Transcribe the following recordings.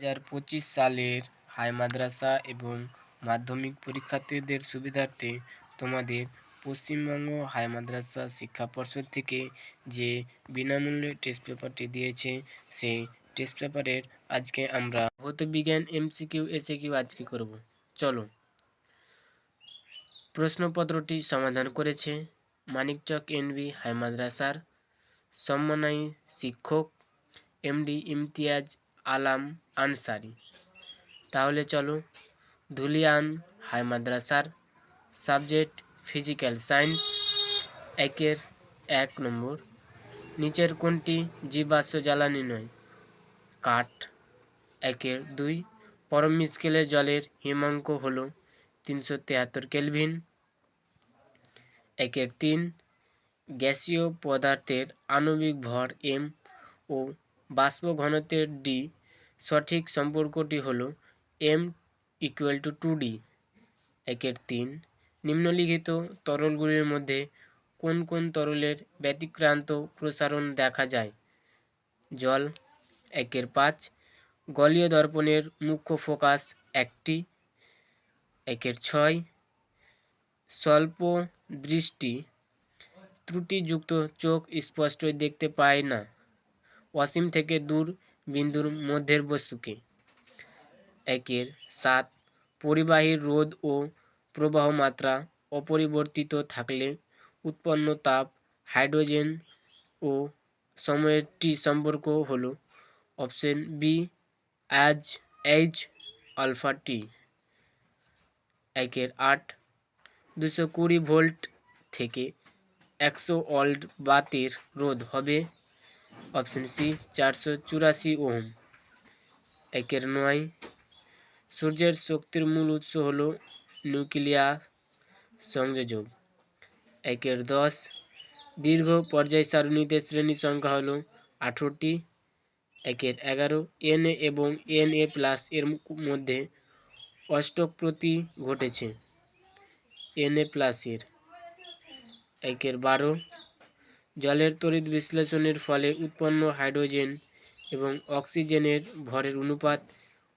2025 সালের হাই মাদ্রাসা এবং মাধ্যমিক পরীক্ষার্থীদের সুবিধার্থে তোমাদের পশ্চিমবঙ্গ হাই মাদ্রাসা শিক্ষা পর্ষদ থেকে যে বিনামূল্যে টেস্ট পেপারটি দিয়েছে, সেই টেস্ট পেপারের আজকে আমরা ভৌতবিজ্ঞান এমসিকিউ এসএকিউ আজকে করব। চলো, প্রশ্নপত্রটি সমাধান করেছে মানিকচক এনভি হাই মাদ্রাসার সম্মাননীয় শিক্ষক এমডি ইমতিয়াজ আলম আনসারি। তাহলে চলো, ধুলিয়ান হাই মাদ্রাসার সাবজেক্ট ফিজিক্যাল সায়েন্স, 1 নম্বর, নিচের কোনটি জীবাশ্ম জ্বালানি নয়? কাঠ। 2, পরম স্কেলে জলের হিমাঙ্ক হল 373 কেলভিন। 3, গ্যাসীয় পদার্থের আণবিক ভর m ও বাষ্প ঘনত্বের d সঠিক সম্পর্কটি হল m=2d। 3, নিম্নলিখিত তরলগুলির মধ্যে কোন কোন তরলের ব্যতিক্রান্ত প্রসারণ দেখা যায়? জল। 5, গলীয় দর্পণের মুখ্য ফোকাস একটি। 6, স্বল্প দৃষ্টি ত্রুটিযুক্ত চোখ স্পষ্ট দেখতে পায় না অসীম থেকে দূর বিন্দুর মধ্যের বস্তুকে। 7, পরিবাহীর রোধ ও প্রবাহ মাত্রা অপরিবর্তিত থাকলে উৎপন্ন তাপ হাইড্রোজেন ও সময়ের টি সম্পর্ক হল অপশন বি এইচ আলফা টি। 8, 220 ভোল্ট থেকে 100 ওয়াট বাতির রোধ হবে অপশন সি 484 ওহম। 9, সূর্যের শক্তির মূল উৎস হল নিউক্লিয়ার সংযোজক। 10, দীর্ঘ পর্যায় সারণীতে শ্রেণী সংখ্যা হল 18টি। 11, Na এবং Na+ এর মধ্যে অষ্টকপ্রতি ঘটেছে Na+ এর। 12, জলের তড়িৎ বিশ্লেষণের ফলে উৎপন্ন হাইড্রোজেন এবং অক্সিজেনের ভরের অনুপাত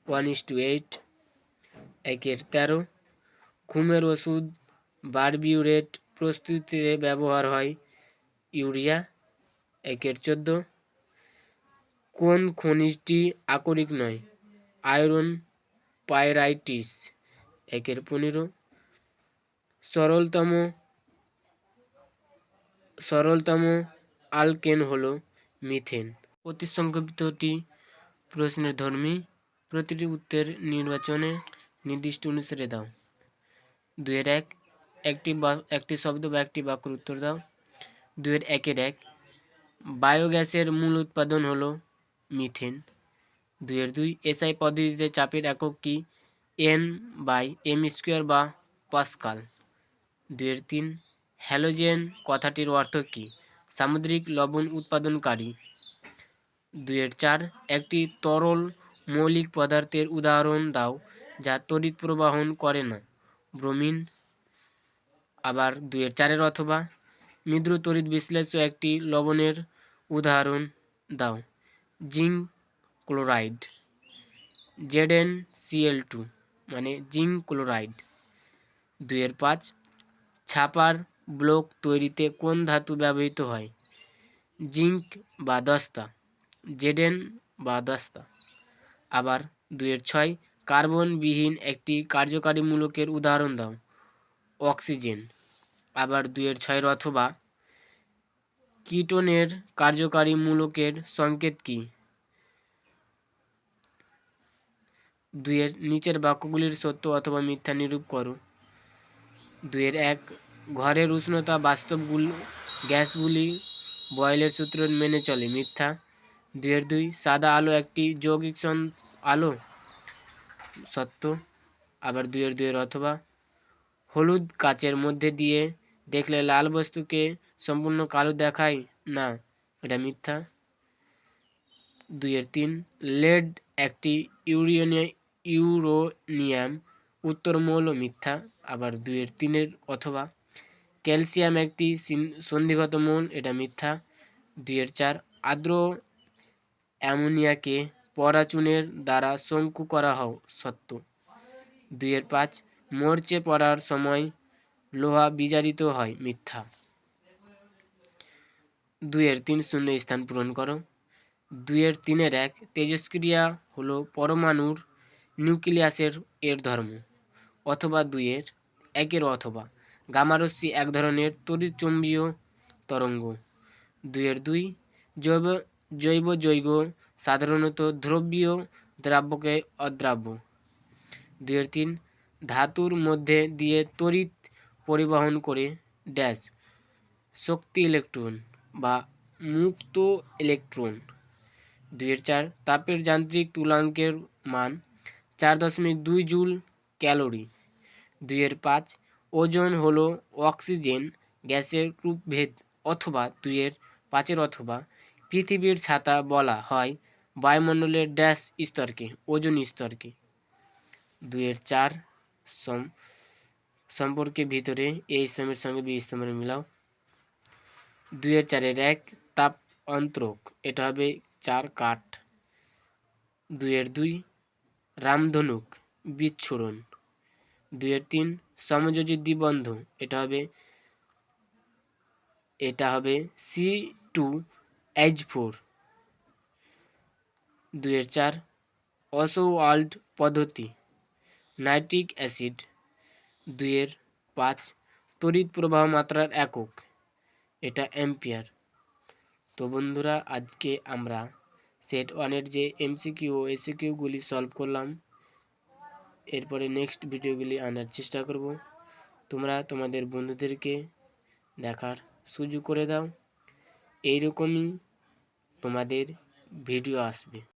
1:8। 13, ঘুমের ওষুধ বারবিউরেট প্রস্তুতিতে ব্যবহার হয় ইউরিয়া। 14, কোন খনিজটি আকরিক নয়? Iron pyrites. 15, সরলতম আলকেন হল মিথেন। প্রতিসংক্ষিপ্তটি প্রশ্নের ধর্মী, প্রতিটি উত্তর নির্বাচনে নির্দিষ্ট অনুসারে দাও। 2-1, একটি শব্দ বা একটি বাক্যের উত্তর দাও। 2-1, বায়োগ্যাসের মূল উৎপাদন হলো মিথেন। 2-2, এসআই পদ্ধতিতে চাপের একক কি? N/m² বা পাস্কাল। 2-3, হ্যালোজেন কথাটির অর্থ কী? সামুদ্রিক লবণ উৎপাদনকারী। 2-4, একটি তরল মৌলিক পদার্থের উদাহরণ দাও যা তড়িৎ প্রবাহন করে না। ব্রোমিন। আবার 2-4 অথবা, মৃদু তড়িৎ বিশ্লেষ্য একটি লবণের উদাহরণ দাও। Zinc chloride. ZnCl2 মানে জিঙ্ক ক্লোরাইড। 2-5, ছাপার ব্লক তৈরিতে কোন ধাতু ব্যবহৃত হয়? জিঙ্ক বা দস্তা। Zn বা দস্তা। আবার 2-6, কার্বন বিহীন একটি কার্যকারী মূলকের উদাহরণ দাও। অক্সিজেন। আবার 2-6 অথবা, কিটোনের কার্যকারী মূলকের সংকেত কী? 2 নিচের বাক্যগুলির সত্য অথবা মিথ্যা নিরূপ করো। 2-1, ঘরের উষ্ণতা বাস্তব গ্যাসগুলি বয়েলের সূত্র মেনে চলে। মিথ্যা। 2-2, সাদা আলো একটি যৌগিক আলো। সত্য। আবার 2-2 অথবা, হলুদ কাচের মধ্যে দিয়ে দেখলে লাল বস্তুকে সম্পূর্ণ কালো দেখায় না, এটা মিথ্যা। 2-3, লেড একটি ইউরেনিয়াম উত্তর মৌল। মিথ্যা। আবার 2-3 অথবা, ক্যালসিয়াম একটি সন্ধিগত মৌল, এটা মিথ্যা। 2-4, আর্দ্র অ্যামোনিয়াকে পরাচুনের দ্বারা শঙ্কু করা সত্য। 2-5 মরচে পড়ার সময় লোহা বিজারিত হয়, মিথ্যা। 2-3 শূন্য স্থান পূরণ করো। 2-3-1 তেজস্ক্রিয়া হলো পরমাণুর নিউক্লিয়াসের এর ধর্ম, অথবা 2-1 অথবা গামারশ্মি এক ধরনের তড়িৎচুম্বীয় তরঙ্গ। 2-2 জৈব জৈব যৌগ সাধারণত দ্রব্যীয় দ্রাব্যকে অদ্রাব্য। 2-3 ধাতুর মধ্যে দিয়ে তড়িৎ পরিবহন করে ড্যাশ শক্তি ইলেকট্রন বা মুক্ত ইলেকট্রন। 2-4 তাপের যান্ত্রিক তুলাঙ্কের মান 4.2 জুল ক্যালোরি। 2-5 ওজোন হলো অক্সিজেন গ্যাসের রূপভেদ, অথবা 2-5 অথবা পৃথিবীর ছাতা বলা হয় বায়ুমণ্ডলের ড্যাশ স্তরকে, ওজোন স্তরকে। 2-4 সম্পর্কে ভিতরে এ স্তম্ভের সঙ্গে বি স্তম্ভের মিলাও। 2-4-1 তাপ অন্তরক, এটা হবে 4 কাঠ। 2-2 রামধনুক বিচ্ছুরণ। 2-3 সমযোজী দ্বিবন্ধ, এটা হবে C2H4। 2-4 অসওয়াল্ড পদ্ধতি, নাইট্রিক অ্যাসিড। 2-5 তড়িৎ প্রবাহ মাত্রার একক, এটা অ্যাম্পিয়ার। তো বন্ধুরা, আজকে আমরা সেট 1-এর যে MCQ ও SCQগুলি সলভ করলাম। এরপরে নেক্সট ভিডিওগুলি আনার চেষ্টা করব। তোমরা তোমাদের বন্ধুদেরকে দেখার সুযোগ করে দাও। এইরকমই তোমাদের ভিডিও আসবে।